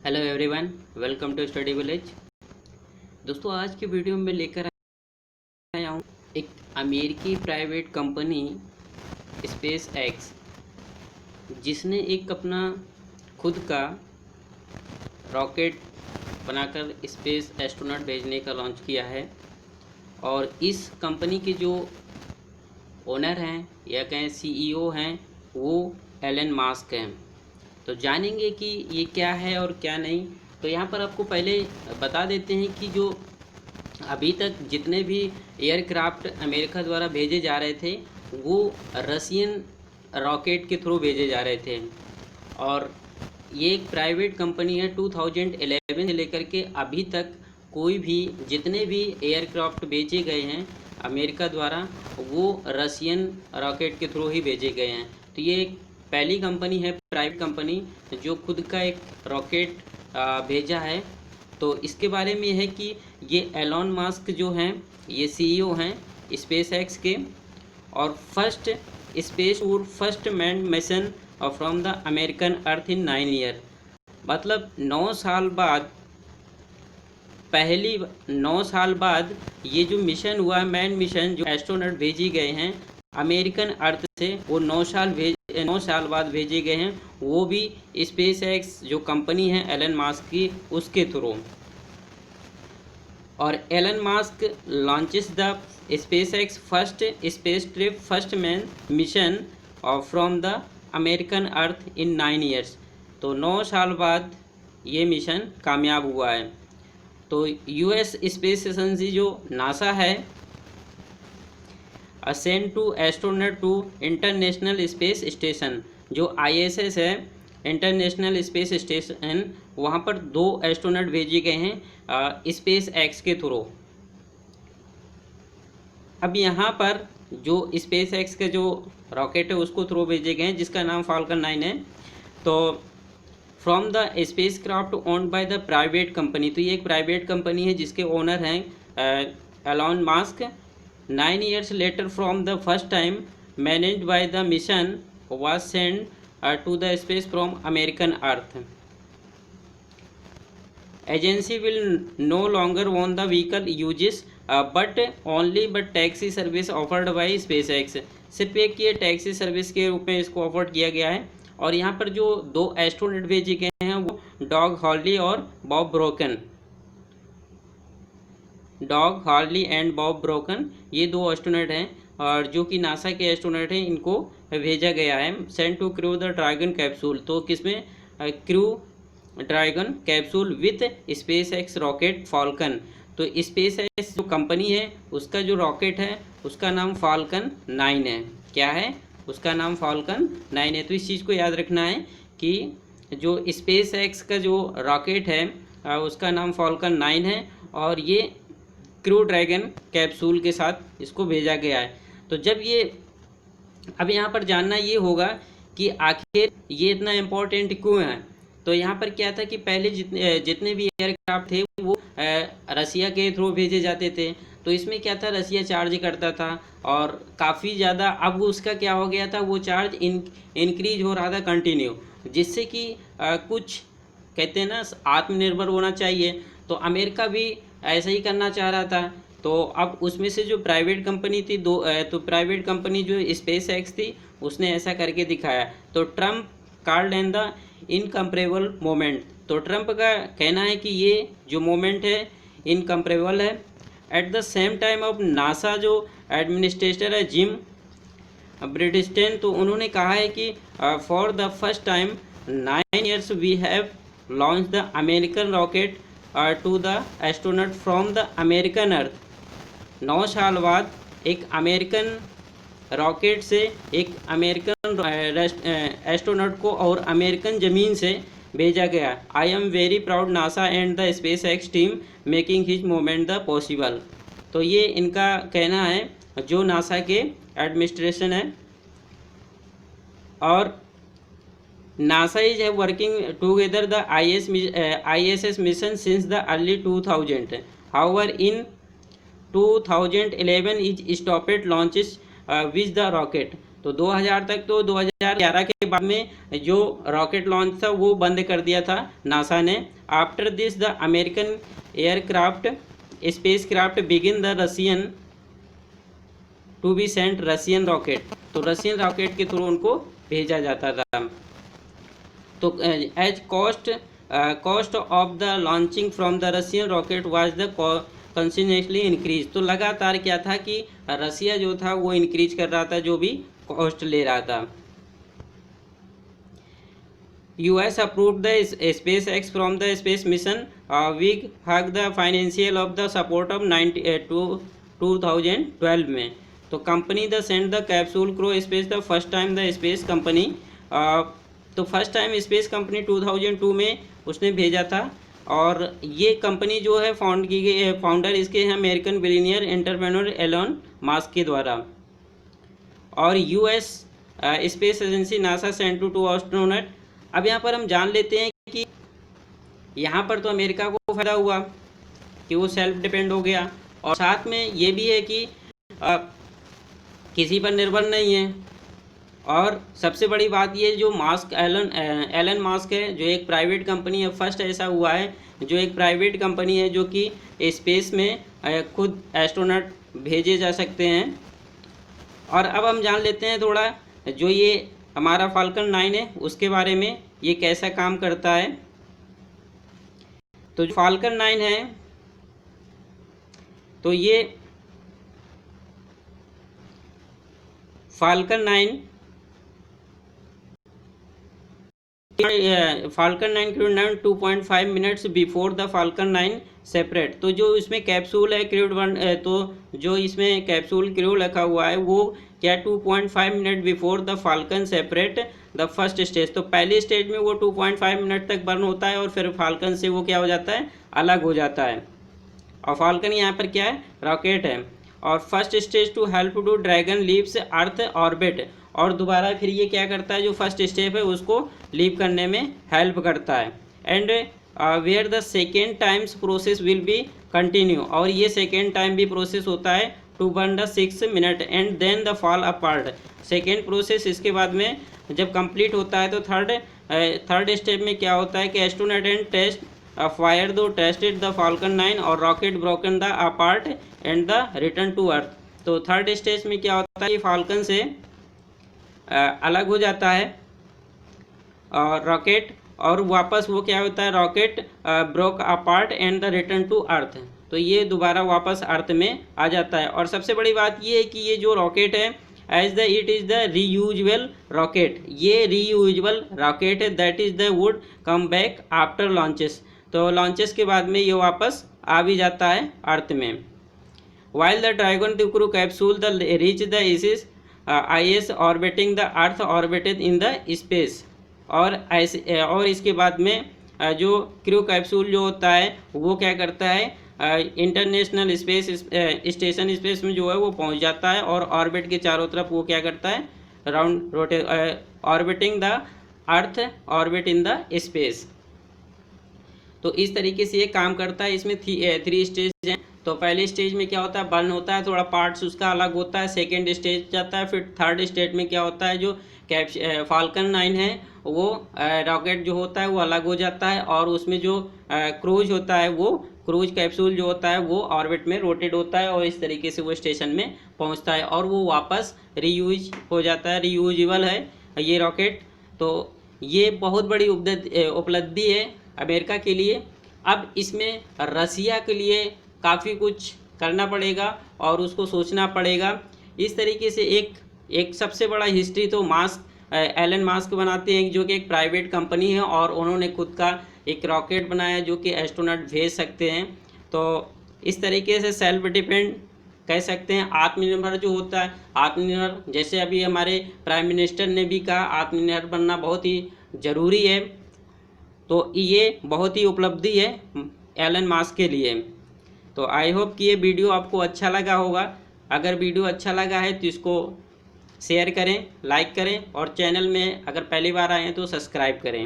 Hello everyone, welcome to study village. दोस्तों, आज की वीडियो में लेकर आया हूँ एक अमेरिकी प्राइवेट कंपनी स्पेस एक्स, जिसने एक अपना खुद का रॉकेट बनाकर स्पेस एस्ट्रोनॉट भेजने का लॉन्च किया है। और इस कंपनी के जो ओनर हैं या कहें सीईओ हैं, वो एलन मास्क हैं। तो जानेंगे कि ये क्या है और क्या नहीं। तो यहाँ पर आपको पहले बता देते हैं कि जो अभी तक जितने भी एयरक्राफ्ट अमेरिका द्वारा भेजे जा रहे थे, वो रसियन रॉकेट के थ्रू भेजे जा रहे थे। और ये एक प्राइवेट कंपनी है। 2011 से लेकर के अभी तक कोई भी जितने भी एयरक्राफ्ट भेजे गए हैं अमेरिका द्वारा, वो रसियन रॉकेट के थ्रू ही भेजे गए हैं। तो ये एक पहली कंपनी है, प्राइवेट कंपनी, जो खुद का एक रॉकेट भेजा है। तो इसके बारे में है कि ये एलॉन मस्क जो हैं, ये सीईओ हैं स्पेस एक्स के। और फर्स्ट स्पेस और first man mission from the American earth in 9 year, मतलब 9 साल बाद, 9 साल बाद ये जो मिशन हुआ है, मैन मिशन, जो एस्ट्रोनॉट भेजी गए हैं अमेरिकन अर्थ से, वो 9 साल बाद भेजे गए हैं, वो भी स्पेस एक्स जो कंपनी है एलन मास्क की, उसके थ्रू। और Elon Musk launches the SpaceX first space trip first man mission from the American earth in 9 years. तो 9 साल बाद ये मिशन कामयाब हुआ है। तो यूएस स्पेस एजेंसी जो नासा है, send two astronaut to international space station, जो आईएसएस है, इंटरनेशनल स्पेस स्टेशन, वहाँ पर 2 एस्ट्रोनॉट भेजे गए हैं स्पेस एक्स के थ्रू। अब यहाँ पर जो स्पेस एक्स का जो रॉकेट है उसको थ्रू भेजे गए हैं, जिसका नाम फाल्कन 9 है। तो from the space craft owned by the private company, तो ये एक प्राइवेट कंपनी है जिसके ओनर हैं Elon Musk. 9 years later from the first time managed by the mission was sent to the space from American Earth. Agency will no longer own the vehicle uses but taxi service offered by SpaceX. सिर्फ एक ये taxi service के रूप में इसको offer किया गया है। और यहाँ पर जो 2 एस्ट्रोनॉट भेजे गए हैं, वो डॉग हॉर्ली एंड बॉब ब्रोकन, ये 2 एस्ट्रोनॉट हैं, और जो कि नासा के एस्ट्रोनॉट हैं, इनको भेजा गया है। Send to crew the Dragon capsule, तो किसमें crew Dragon capsule with SpaceX rocket Falcon. तो स्पेस एक्स जो कंपनी है, उसका जो रॉकेट है उसका नाम फाल्कन 9 है। क्या है? उसका नाम फाल्कन 9 है। तो इस चीज़ को याद रखना है कि जो स्पेस एक्स का जो रॉकेट है उसका नाम फाल्कन 9 है, और ये क्रू ड्रैगन कैप्सूल के साथ इसको भेजा गया है। तो जब ये, अब यहाँ पर जानना ये होगा कि आखिर ये इतना इम्पोर्टेंट क्यों है। तो यहाँ पर क्या था कि पहले जितने भी एयरक्राफ्ट थे वो रसिया के थ्रू भेजे जाते थे। तो इसमें क्या था, रसिया चार्ज करता था और काफ़ी ज़्यादा। अब उसका क्या हो गया था, वो चार्ज इंक्रीज हो रहा था कंटिन्यू, जिससे कि कुछ कहते हैं ना, आत्मनिर्भर होना चाहिए। तो अमेरिका भी ऐसा ही करना चाह रहा था। तो अब उसमें से जो प्राइवेट कंपनी थी, तो प्राइवेट कंपनी जो स्पेस एक्स थी, उसने ऐसा करके दिखाया। तो Trump called and the incomparable moment, तो ट्रम्प का कहना है कि ये जो मोमेंट है इनकम्परेबल है। At the same time of NASA जो एडमिनिस्ट्रेटर है जिम ब्रिटिस्टेन, तो उन्होंने कहा है कि for the first time 9 years we have launch the American rocket to the astronaut from the American earth. 9 साल बाद एक अमेरिकन रॉकेट से एक अमेरिकन एस्ट्रोनॉट को और अमेरिकन ज़मीन से भेजा गया। I am very proud NASA and the space x team making his moment the possible. तो ये इनका कहना है, जो नासा के एडमिनिस्ट्रेशन है। और NASA is working together the ISS mission since the early 2000. However, in 2011 it stopped launches with the rocket. तो 2000 तक, तो 2011 के बाद में जो रॉकेट लॉन्च था वो बंद कर दिया था नासा ने। After this the American aircraft spacecraft begin the Russian to be sent Russian rocket, तो रशियन रॉकेट के थ्रू उनको भेजा जाता था। तो as cost of the launching from the Russian rocket was the continuously increase, तो लगातार क्या था कि रसिया जो था वो इंक्रीज कर रहा था, जो भी कॉस्ट ले रहा था। US approved the SpaceX from the space mission. We had the financial of the support of 2012 में, तो company the send the capsule crew space the first time the space company, तो फर्स्ट टाइम स्पेस कंपनी 2002 में उसने भेजा था। और ये company जो है फाउंड की गई, फाउंडर इसके हैं American billionaire entrepreneur Elon Musk के द्वारा। और US space agency NASA send two astronaut. अब यहाँ पर हम जान लेते हैं कि यहाँ पर तो अमेरिका को फायदा हुआ कि वो सेल्फ डिपेंड हो गया, और साथ में ये भी है कि किसी पर निर्भर नहीं है। और सबसे बड़ी बात ये, जो मास्क एलन मास्क है, जो एक प्राइवेट कंपनी है, फर्स्ट ऐसा हुआ है जो एक प्राइवेट कंपनी है जो कि स्पेस में खुद एस्ट्रोनॉट भेजे जा सकते हैं। और अब हम जान लेते हैं थोड़ा जो ये हमारा फाल्कन 9 है उसके बारे में, ये कैसा काम करता है। तो जो फाल्कन 9 है, तो ये falcon 9 crude 9 2.5 minutes before the Falcon 9 separate, तो जो इसमें कैप्सूल है क्रूड 1, तो जो इसमें कैप्सूल क्रू रखा हुआ है वो क्या 2.5 minute before the falcon separate the first stage, तो पहले स्टेज में वो 2.5 मिनट तक बर्न होता है और फिर फाल्कन से वो क्या हो जाता है, अलग हो जाता है। और फाल्कन यहाँ पर क्या है, रॉकेट है। और first stage to help to Dragon leaves earth orbit, और दोबारा फिर ये क्या करता है, जो फर्स्ट स्टेप है उसको लीव करने में हेल्प करता है। And where the second times process will be continue, और ये सेकेंड टाइम भी प्रोसेस होता है to burn the 6 minute and then the fall apart, second process इसके बाद में जब कंप्लीट होता है तो थर्ड स्टेप में क्या होता है कि एस्ट्रोनॉट एंड टेस्ट फायर दो टेस्टेड द फाल्कन 9 और rocket broken the apart and the return to earth, तो थर्ड स्टेज में क्या होता है, फाल्कन से अलग हो जाता है और रॉकेट, और वापस वो क्या होता है, rocket broke apart and the return to earth, तो ये दोबारा वापस अर्थ में आ जाता है। और सबसे बड़ी बात ये है कि ये जो रॉकेट है as the it is the reusable rocket, ये रीयूजेबल रॉकेट है, that is the would come back after launches, तो लॉन्चेस के बाद में ये वापस आ भी जाता है अर्थ में। While the dragon crew capsule the reach the ISIS IS orbiting the earth orbited in the space, और इसके बाद में जो क्रू कैप्सूल जो होता है वो क्या करता है, इंटरनेशनल स्पेस स्टेशन स्पेस में जो है वो पहुंच जाता है, और ऑर्बिट के चारों तरफ वो क्या करता है, round orbiting the earth orbit in the space. तो इस तरीके से ये काम करता है। इसमें 3 स्टेज हैं। तो पहले स्टेज में क्या होता है, बर्न होता है, थोड़ा पार्ट्स उसका अलग होता है, सेकेंड स्टेज जाता है, फिर थर्ड स्टेज में क्या होता है, जो फाल्कन 9 है वो रॉकेट जो होता है वो अलग हो जाता है, और उसमें जो क्रूज होता है, वो क्रूज कैप्सूल जो होता है वो ऑर्बिट में रोटेट होता है, और इस तरीके से वो स्टेशन में पहुंचता है और वो वापस रीयूज हो जाता है, रीयूजेबल है ये रॉकेट। तो ये बहुत बड़ी उपलब्धि है अमेरिका के लिए। अब इसमें रसिया के लिए काफ़ी कुछ करना पड़ेगा और उसको सोचना पड़ेगा। इस तरीके से एक सबसे बड़ा हिस्ट्री तो एलन मास्क बनाते हैं, जो कि एक प्राइवेट कंपनी है, और उन्होंने खुद का एक रॉकेट बनाया जो कि एस्ट्रोनॉट भेज सकते हैं। तो इस तरीके से सेल्फ डिपेंड कह सकते हैं, आत्मनिर्भर जो होता है, आत्मनिर्भर जैसे अभी हमारे प्राइम मिनिस्टर ने भी कहा, आत्मनिर्भर बनना बहुत ही ज़रूरी है। तो ये बहुत ही उपलब्धि है एलन मास्क के लिए। तो आई होप कि ये वीडियो आपको अच्छा लगा होगा। अगर वीडियो अच्छा लगा है तो इसको शेयर करें, लाइक करें, और चैनल में अगर पहली बार आए हैं तो सब्सक्राइब करें।